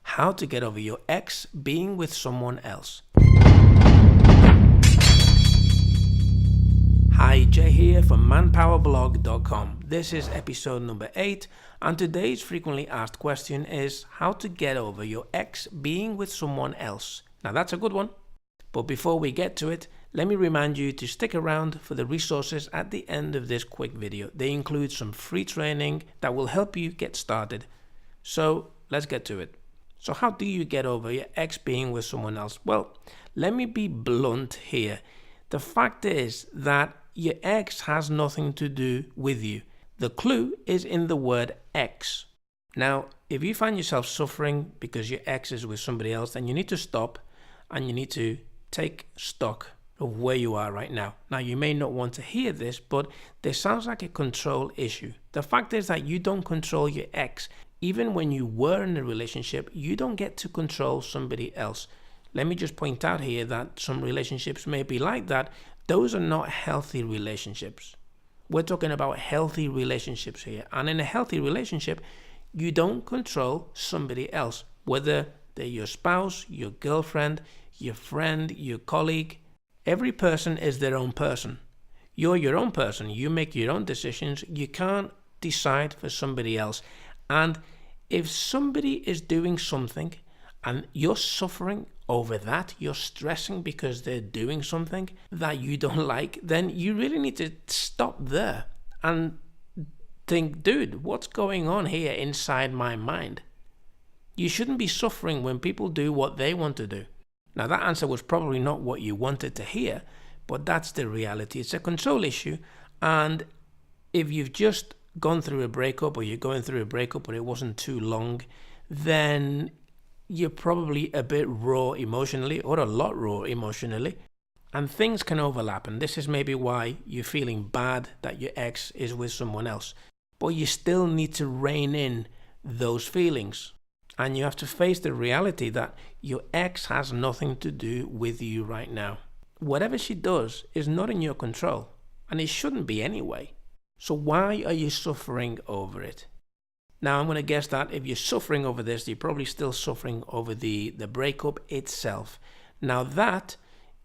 how to get over your ex being with someone else. Hi, Jay here from manpowerblog.com. This is episode number 8, and today's frequently asked question is how to get over your ex being with someone else. Now that's a good one, but before we get to it, let me remind you to stick around for the resources at the end of this quick video. They include some free training that will help you get started. So let's get to it. So how do you get over your ex being with someone else? Well, let me be blunt here. The fact is that your ex has nothing to do with you. The clue is in the word ex. Now, if you find yourself suffering because your ex is with somebody else, then you need to stop and you need to take stock of where you are right now. Now, you may not want to hear this, but this sounds like a control issue. The fact is that you don't control your ex. Even when you were in a relationship, you don't get to control somebody else. Let me just point out here that some relationships may be like that. Those are not healthy relationships. We're talking about healthy relationships here. And in a healthy relationship, you don't control somebody else, whether they're your spouse, your girlfriend, your friend, your colleague. Every person is their own person. You're your own person. You make your own decisions. You can't decide for somebody else. And if somebody is doing something and you're suffering over that, you're stressing because they're doing something that you don't like, then you really need to stop there and think, dude, what's going on here inside my mind? You shouldn't be suffering when people do what they want to do. Now, that answer was probably not what you wanted to hear, but that's the reality. It's a control issue. And if you've just gone through a breakup or you're going through a breakup but it wasn't too long, then you're probably a bit raw emotionally or a lot raw emotionally, and things can overlap. And this is maybe why you're feeling bad that your ex is with someone else, but you still need to rein in those feelings. And you have to face the reality that your ex has nothing to do with you right now. Whatever she does is not in your control, and it shouldn't be anyway. So why are you suffering over it? Now, I'm going to guess that if you're suffering over this, you're probably still suffering over the breakup itself. Now, that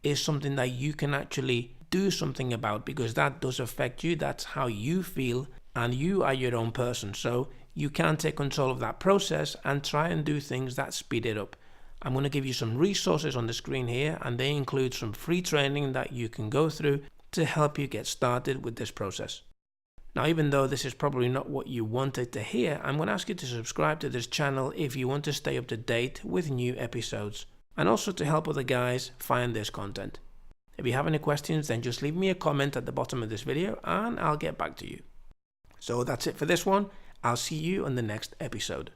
is something that you can actually do something about, because that does affect you. That's how you feel, and you are your own person. So you can take control of that process and try and do things that speed it up. I'm going to give you some resources on the screen here, and they include some free training that you can go through to help you get started with this process. Now, even though this is probably not what you wanted to hear, I'm going to ask you to subscribe to this channel if you want to stay up to date with new episodes, and also to help other guys find this content. If you have any questions, then just leave me a comment at the bottom of this video and I'll get back to you. So that's it for this one. I'll see you on the next episode.